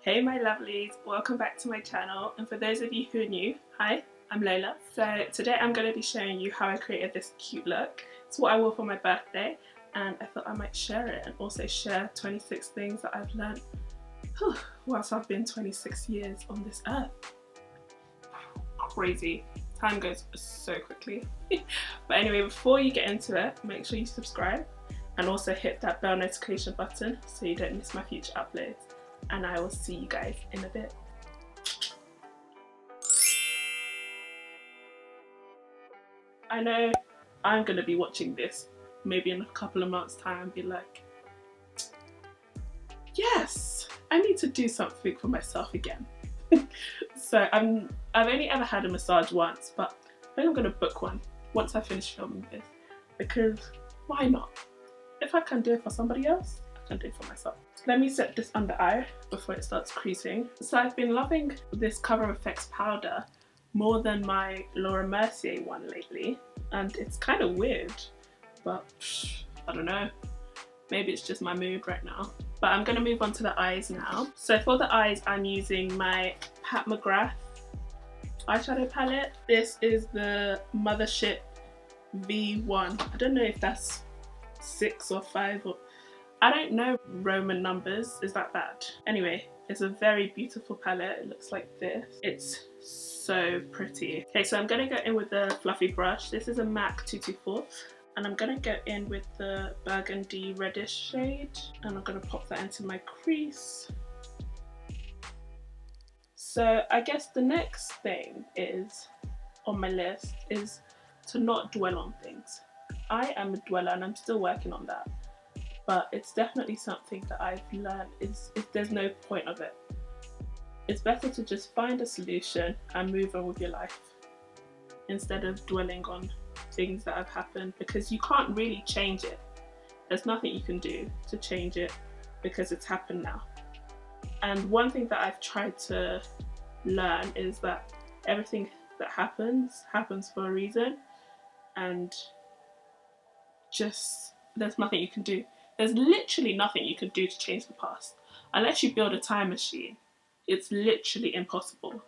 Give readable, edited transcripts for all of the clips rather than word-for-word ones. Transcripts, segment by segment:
Hey my lovelies, welcome back to my channel, and for those of you who are new, hi, I'm Lola. So today I'm going to be showing you how I created this cute look. It's what I wore for my birthday and I thought I might share it and also share 26 things that I've learned whilst I've been 26 years on this earth. Crazy. Time goes so quickly. But anyway, before you get into it, make sure you subscribe and also hit that bell notification button so you don't miss my future uploads. And I will see you guys in a bit. I know I'm going to be watching this maybe in a couple of months' time and be like, yes, I need to do something for myself again. So I've only ever had a massage once, but I think I'm going to book one once I finish filming this, because why not? If I can do it for somebody else, I can do it for myself. Let me set this under eye before it starts creasing. So I've been loving this Cover FX powder more than my Laura Mercier one lately, and it's kind of weird, but I don't know, maybe it's just my mood right now. But I'm going to move on to the eyes now. So for the eyes, I'm using my Pat McGrath eyeshadow palette. This is the Mothership V1. I don't know if that's 6 or 5 or I don't know Roman numbers, is that bad? Anyway, it's a very beautiful palette. It looks like this. It's so pretty. Okay, so I'm gonna go in with the fluffy brush. This is a MAC 224, and I'm gonna go in with the burgundy reddish shade, and I'm gonna pop that into my crease. So I guess the next thing is on my list is to not dwell on things. I am a dweller and I'm still working on that. But it's definitely something that I've learned is there's no point of it. It's better to just find a solution and move on with your life instead of dwelling on things that have happened, because you can't really change it. There's nothing you can do to change it because it's happened now. And one thing that I've tried to learn is that everything that happens for a reason, and just there's nothing you can do. There's literally nothing you can do to change the past. Unless you build a time machine, it's literally impossible.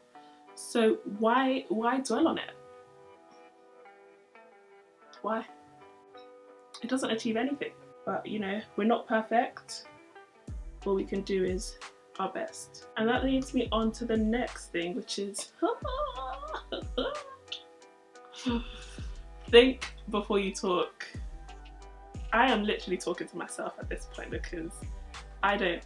So why dwell on it? Why? It doesn't achieve anything. But you know, we're not perfect. All we can do is our best. And that leads me on to the next thing, which is think before you talk. I am literally talking to myself at this point because I don't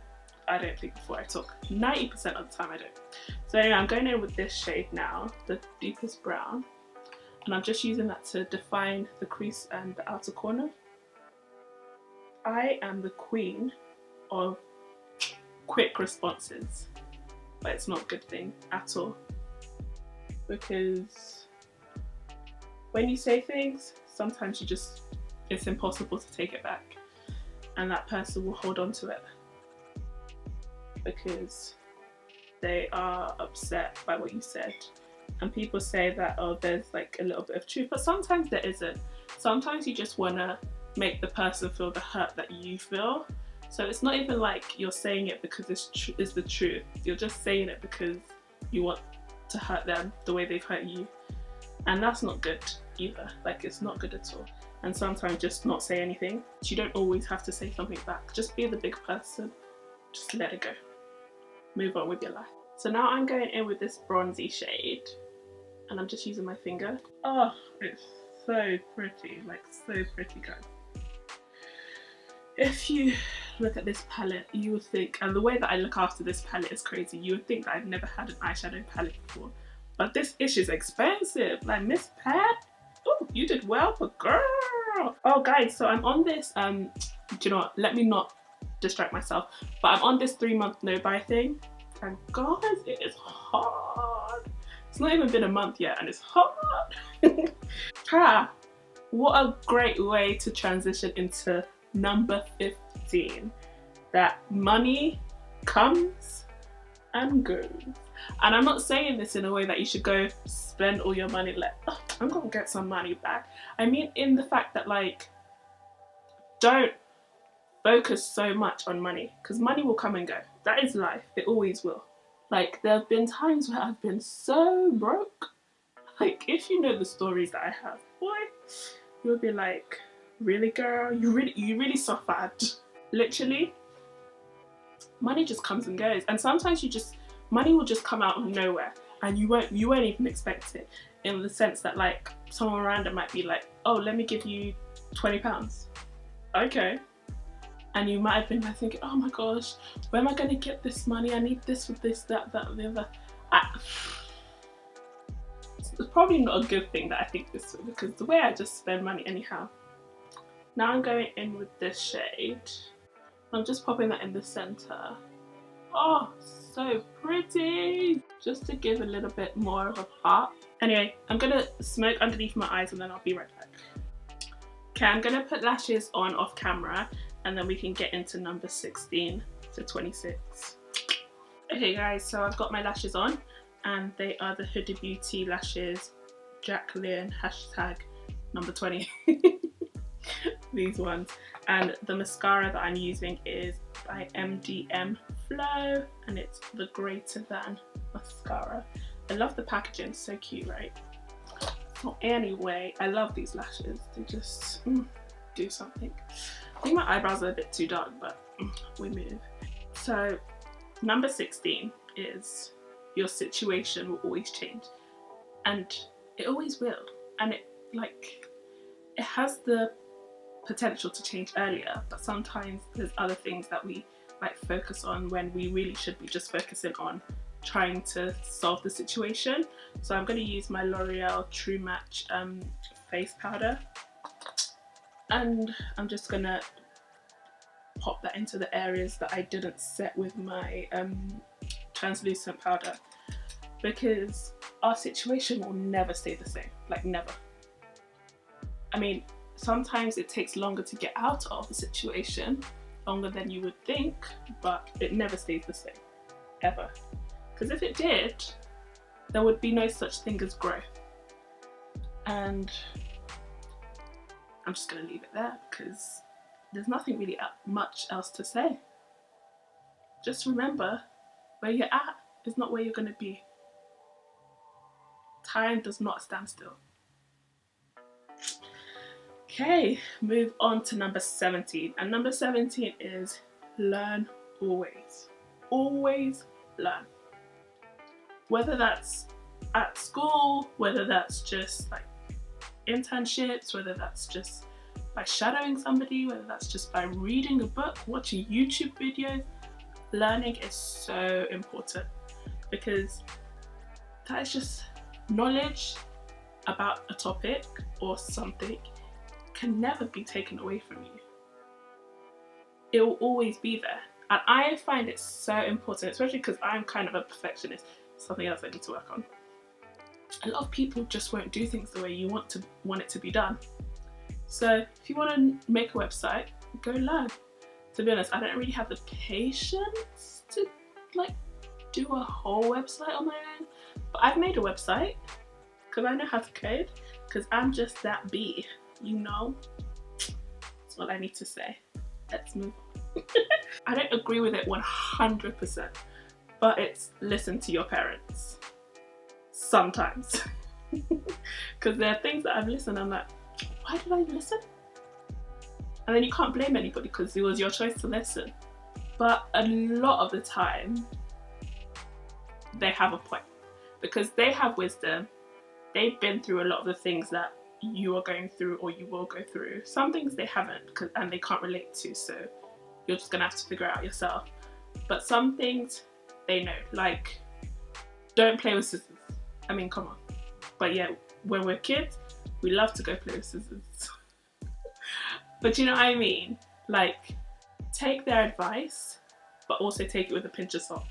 think before I talk. 90% of the time I don't. So anyway, I'm going in with this shade now, the deepest brown, and I'm just using that to define the crease and the outer corner. I am the queen of quick responses, but it's not a good thing at all, because when you say things, sometimes it's impossible to take it back, and that person will hold on to it because they are upset by what you said. And people say that, oh, there's like a little bit of truth, but sometimes there isn't. Sometimes you just want to make the person feel the hurt that you feel. So it's not even like you're saying it because it's the truth. You're just saying it because you want to hurt them the way they've hurt you, and that's not good either. Like, it's not good at all. And sometimes just not say anything. You don't always have to say something back. Just be the big person. Just let it go. Move on with your life. So now I'm going in with this bronzy shade, and I'm just using my finger. Oh, it's so pretty, like so pretty, guys. If you look at this palette, you would think, and the way that I look after this palette is crazy, you would think that I've never had an eyeshadow palette before. But this issue's expensive. Like, Miss Pat, oh, you did well, but girl. Oh guys, so I'm on this, do you know what, let me not distract myself, but I'm on this 3-month no-buy thing, and guys, it is hard. It's not even been a month yet, and it's hard. What a great way to transition into number 15, that money comes and goes. And I'm not saying this in a way that you should go spend all your money like, oh, I'm gonna get some money back. I mean in the fact that, like, don't focus so much on money, because money will come and go. That is life. It always will. Like, there have been times where I've been so broke. Like, if you know the stories that I have, boy, you'll be like, really, girl? You really suffered. Literally, money just comes and goes. And sometimes money will just come out of nowhere and you won't even expect it. In the sense that, like, someone random might be like, oh, let me give you £20. Okay. And you might have been like thinking, oh my gosh, where am I going to get this money? I need this with this, that, the other. It's probably not a good thing that I think this way, because the way I just spend money anyhow. Now I'm going in with this shade. I'm just popping that in the center. Oh, so pretty. Just to give a little bit more of a pop. Anyway, I'm gonna smoke underneath my eyes and then I'll be right back. Okay, I'm gonna put lashes on off camera and then we can get into number 16 to 26. Okay guys, so I've got my lashes on and they are the Huda Beauty lashes Jacqueline number 20. These ones. And the mascara that I'm using is by MDM Flow and it's the Greater Than mascara. I love the packaging, so cute, right? So anyway, I love these lashes. They just do something. I think my eyebrows are a bit too dark, but we move. So number 16 is your situation will always change, and it always will. And it has the potential to change earlier, but sometimes there's other things that we like focus on when we really should be just focusing on trying to solve the situation. So I'm going to use my L'Oreal True Match face powder, and I'm just going to pop that into the areas that I didn't set with my translucent powder, because our situation will never stay the same, like never. I mean, sometimes it takes longer to get out of the situation, longer than you would think, but it never stays the same, ever. Because if it did, there would be no such thing as growth. And I'm just going to leave it there because there's nothing really much else to say. Just remember, where you're at is not where you're going to be. Time does not stand still. Okay, move on to number 17. And number 17 is learn always. Always learn. Whether that's at school, whether that's just like internships, whether that's just by shadowing somebody, whether that's just by reading a book, watching YouTube videos, learning is so important, because that is just knowledge about a topic or something can never be taken away from you. It will always be there. And I find it so important, especially because I'm kind of a perfectionist. Something else I need to work on. A lot of people just won't do things the way you want it to be done. So if you want to make a website, go learn. To be honest, I don't really have the patience to like do a whole website on my own. But I've made a website because I know how to code, because I'm just that bee, you know? That's all I need to say. Let's move on. I don't agree with it 100%. But it's listen to your parents. Sometimes. Because there are things that I've listened and I'm like, why did I listen? And then you can't blame anybody because it was your choice to listen. But a lot of the time, they have a point. Because they have wisdom. They've been through a lot of the things that you are going through or you will go through. Some things they haven't and they can't relate to, so you're just going to have to figure it out yourself. But some things they know, like don't play with scissors. I mean, come on. But yeah, when we're kids, we love to go play with scissors. But you know what I mean? Like, take their advice, but also take it with a pinch of salt.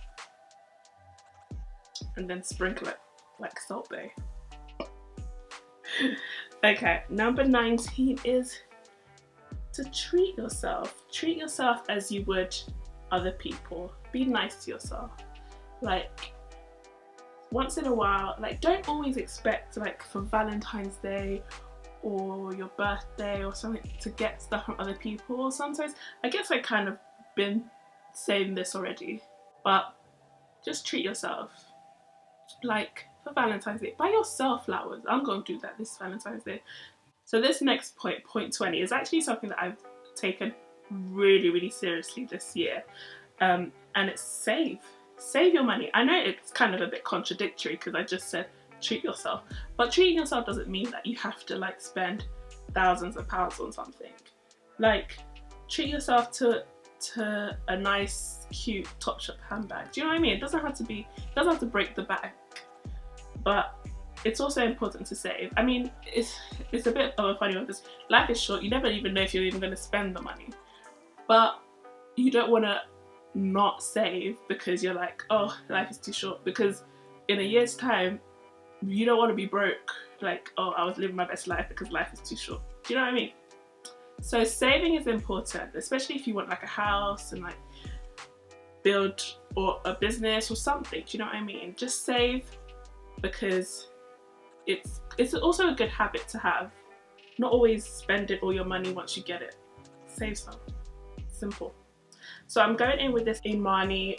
And then sprinkle it like Salt Bay. Okay, number 19 is to treat yourself. Treat yourself as you would other people. Be nice to yourself. Like, once in a while, like, don't always expect, like, for Valentine's Day or your birthday or something to get stuff from other people. Sometimes, I guess I kind of been saying this already, but just treat yourself. Like for Valentine's Day, buy yourself flowers. I'm going to do that this Valentine's Day. So this next point, point 20, is actually something that I've taken really, really seriously this year. And it's save. Save your money. I know it's kind of a bit contradictory because I just said treat yourself. But treating yourself doesn't mean that you have to like spend thousands of pounds on something. Like treat yourself to a nice, cute Topshop handbag. Do you know what I mean? It doesn't have to break the bank. But it's also important to save. I mean, it's a bit of a funny one because life is short. You never even know if you're even going to spend the money. But you don't want to not save because you're like, oh, life is too short. Because in a year's time, you don't want to be broke. Like, oh, I was living my best life because life is too short. Do you know what I mean? So saving is important, especially if you want like a house and like build or a business or something. Do you know what I mean? Just save because it's also a good habit to have. Not always spend all your money once you get it. Save some. Simple. So I'm going in with this Imani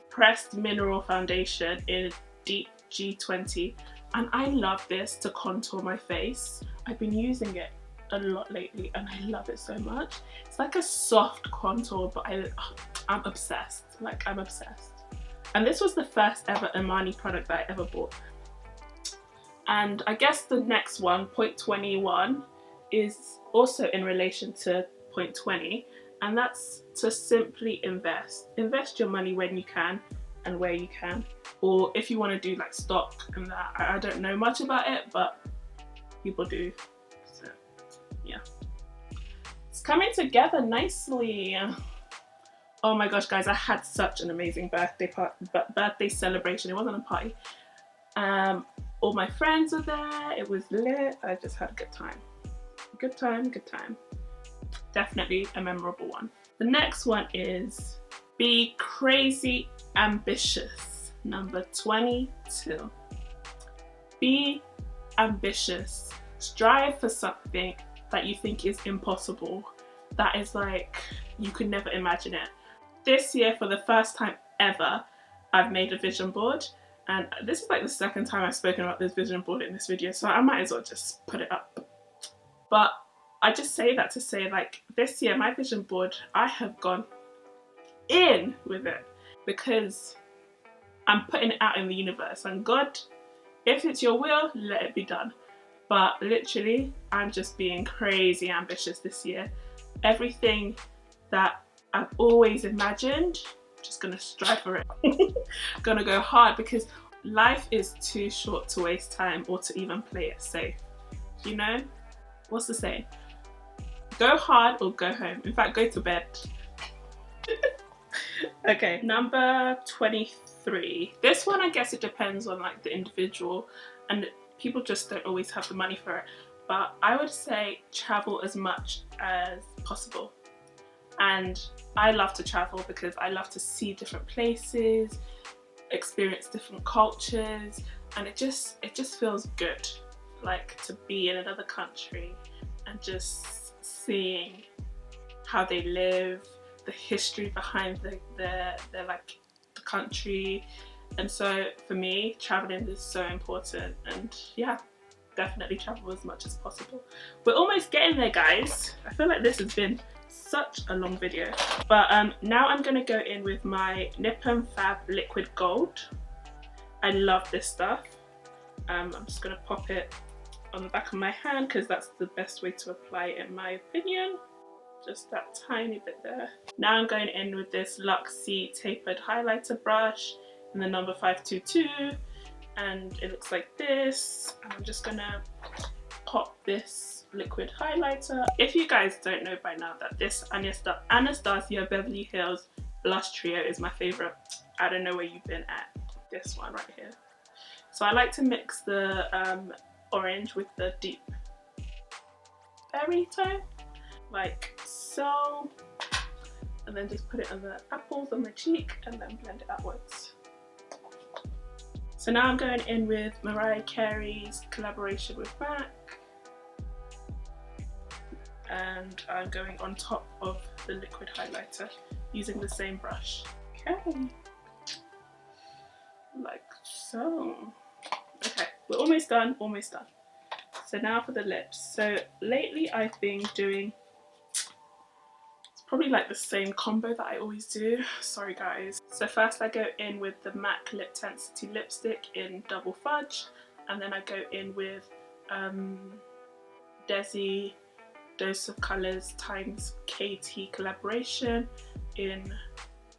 pressed mineral foundation in Deep G20, and I love this to contour my face. I've been using it a lot lately and I love it so much. It's like a soft contour, but I'm obsessed. Like, I'm obsessed. And this was the first ever Imani product that I ever bought. And I guess the next one, point 21, is also in relation to point 20, and that's to simply invest. Invest your money when you can and where you can. Or if you want to do like stock and that, I don't know much about it, but people do. So yeah. It's coming together nicely. Oh my gosh, guys, I had such an amazing birthday celebration. It wasn't a party. All my friends were there. It was lit. I just had a good time. Good time, good time. Definitely a memorable one. The next one is be crazy ambitious. Number 22. Be ambitious. Strive for something that you think is impossible. That is like, you could never imagine it. This year, for the first time ever, I've made a vision board. And this is like the second time I've spoken about this vision board in this video, so I might as well just put it up. But I just say that to say, like, this year, my vision board, I have gone in with it because I'm putting it out in the universe. And God, if it's your will, let it be done. But literally, I'm just being crazy ambitious this year. Everything that I've always imagined, just gonna strive for it. Gonna go hard because life is too short to waste time or to even play it safe. You know? What's the saying? Go hard or go home. In fact, go to bed. Okay, number 23. This one, I guess it depends on like the individual, and people just don't always have the money for it. But I would say travel as much as possible. And I love to travel because I love to see different places, experience different cultures, and it just feels good, like to be in another country and just seeing how they live, the history behind the country. And so for me, traveling is so important, and yeah, definitely travel as much as possible. We're almost getting there, guys. I feel like this has been such a long video, but now I'm gonna go in with my Nippon Fab Liquid Gold. I love this stuff. I'm just gonna pop it on the back of my hand because that's the best way to apply it in my opinion. Just that tiny bit there. Now I'm going in with this Luxie tapered highlighter brush in the number 522, and it looks like this. I'm just gonna pop this liquid highlighter. If you guys don't know by now that this Anastasia Beverly Hills blush trio is my favorite, I don't know where you've been at. This one right here. So I like to mix the orange with the deep berry tone, like so, and then just put it on the apples on my cheek and then blend it outwards. So now I'm going in with Mariah Carey's collaboration with MAC, and I'm going on top of the liquid highlighter using the same brush. Okay. like so. Okay, we're almost done, almost done. So now for the lips. So lately I've been doing, it's probably like the same combo that I always do. Sorry guys. So first I go in with the MAC Lip Tensity lipstick in Double Fudge, and then I go in with Desi Dose of Colours times KT collaboration in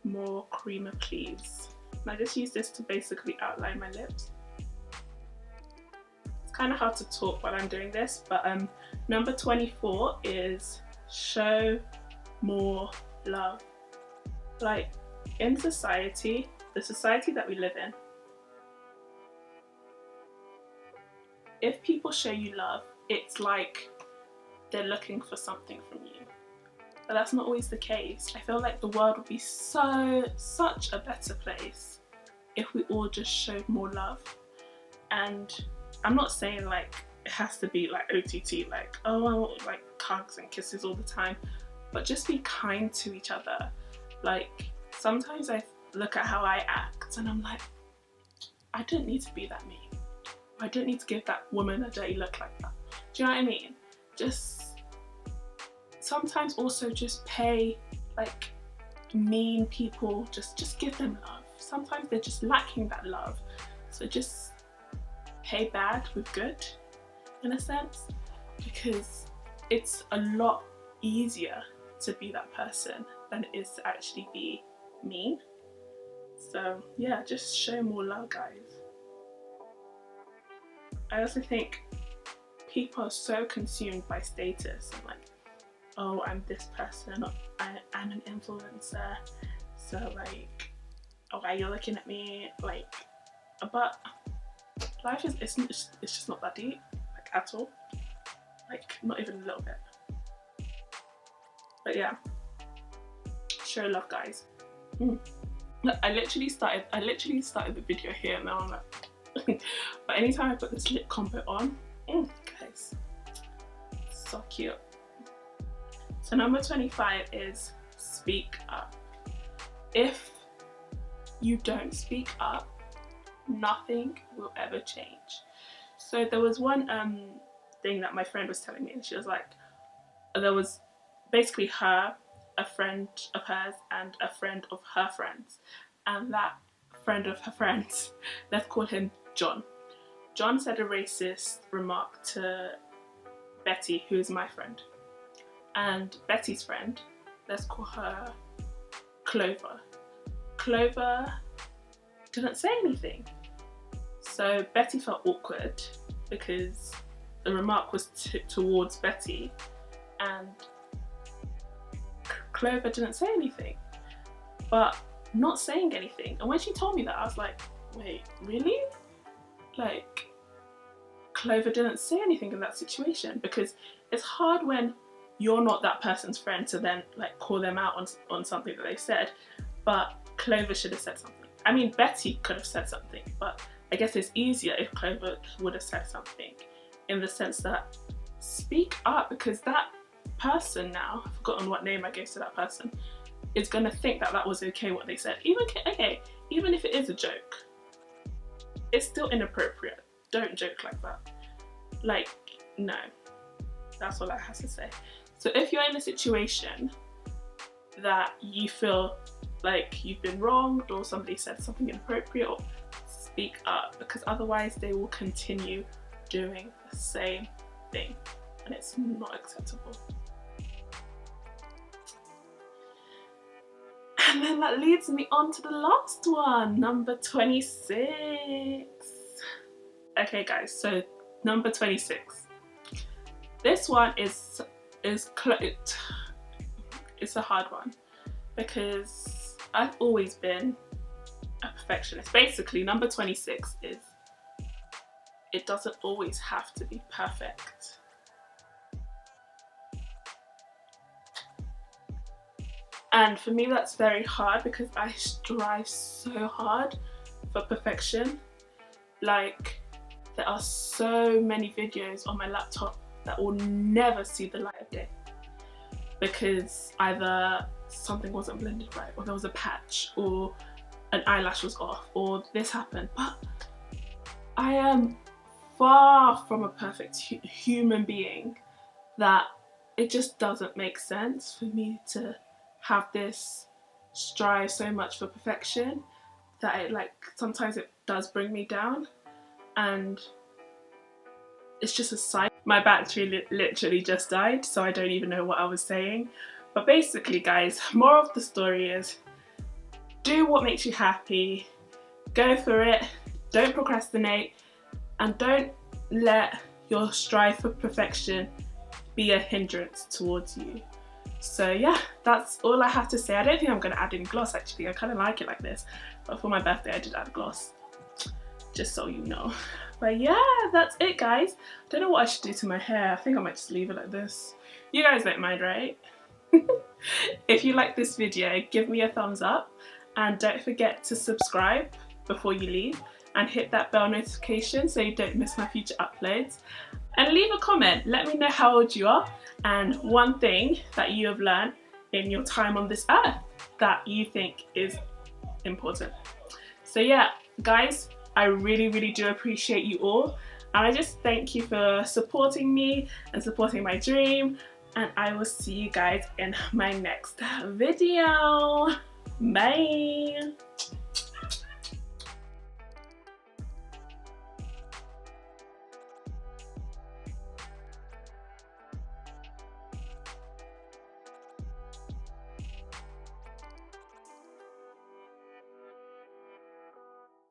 More Creamer Please. And I just use this to basically outline my lips. It's kind of hard to talk while I'm doing this, but number 24 is show more love. Like, in society, the society that we live in, if people show you love, it's like they're looking for something from you. But that's not always the case. I feel like the world would be such a better place if we all just showed more love. And I'm not saying like it has to be like OTT, like, oh, I want like hugs and kisses all the time, but just be kind to each other. Like, sometimes I look at how I act and I'm like, I don't need to be that mean. I don't need to give that woman a dirty look like that. Do you know what I mean? Just sometimes also just pay like mean people, just give them love. Sometimes they're just lacking that love. So just pay bad with good, in a sense, because it's a lot easier to be that person than it is to actually be mean. So yeah, just show more love, guys. I also think people are so consumed by status and like, oh, I'm this person, or I'm an influencer, so like, okay, you're looking at me, like, but life is, it's just not that deep, like, at all, like, not even a little bit. But yeah, show love, guys. Look, I literally started the video here, and now I'm like, but anytime I put this lip combo on, guys, so cute. So number 25 is speak up. If you don't speak up, nothing will ever change. So there was one thing that my friend was telling me, and she was like, there was basically her, a friend of hers, and a friend of her friends, and that friend of her friends, let's call him John. John said a racist remark to Betty, who is my friend, and Betty's friend, let's call her Clover. Clover didn't say anything. So Betty felt awkward because the remark was towards Betty, and Clover didn't say anything. But not saying anything, and when she told me that, I was like, wait, really? Like, Clover didn't say anything in that situation, because it's hard when you're not that person's friend to then like call them out on something that they said, but Clover should have said something. I mean, Betty could have said something, but I guess it's easier if Clover would have said something, in the sense that speak up, because that person, now I've forgotten what name I gave to that person, is gonna think that that was okay what they said. Even if it is a joke, it's still inappropriate. Don't joke like that. Like, no. That's all I have to say. So if you're in a situation that you feel like you've been wronged or somebody said something inappropriate, speak up, because otherwise they will continue doing the same thing, and it's not acceptable. And then that leads me on to the last one, number 26. Okay guys, so number 26. This one is it's a hard one, because I've always been a perfectionist. Basically, number 26 is, it doesn't always have to be perfect. And for me, that's very hard, because I strive so hard for perfection. Like, there are so many videos on my laptop that will never see the light of day, because either something wasn't blended right, or there was a patch, or an eyelash was off or this happened, but I am far from a perfect human being that it just doesn't make sense for me to have this strive so much for perfection that it like sometimes it does bring me down. And it's just a side. My battery literally just died, so I don't even know what I was saying. But basically guys, more of the story is do what makes you happy, go for it, don't procrastinate, and don't let your strive for perfection be a hindrance towards you. So yeah, that's all I have to say. I don't think I'm going to add any gloss actually, I kind of like it like this, but for my birthday I did add gloss, just so you know. But yeah, that's it guys. Don't know what I should do to my hair. I think I might just leave it like this. You guys don't mind, right? If you like this video, give me a thumbs up and don't forget to subscribe before you leave and hit that bell notification so you don't miss my future uploads. And leave a comment, let me know how old you are and one thing that you have learned in your time on this earth that you think is important. So yeah, guys, I really do appreciate you all, and I just thank you for supporting me and supporting my dream, and I will see you guys in my next video. Bye!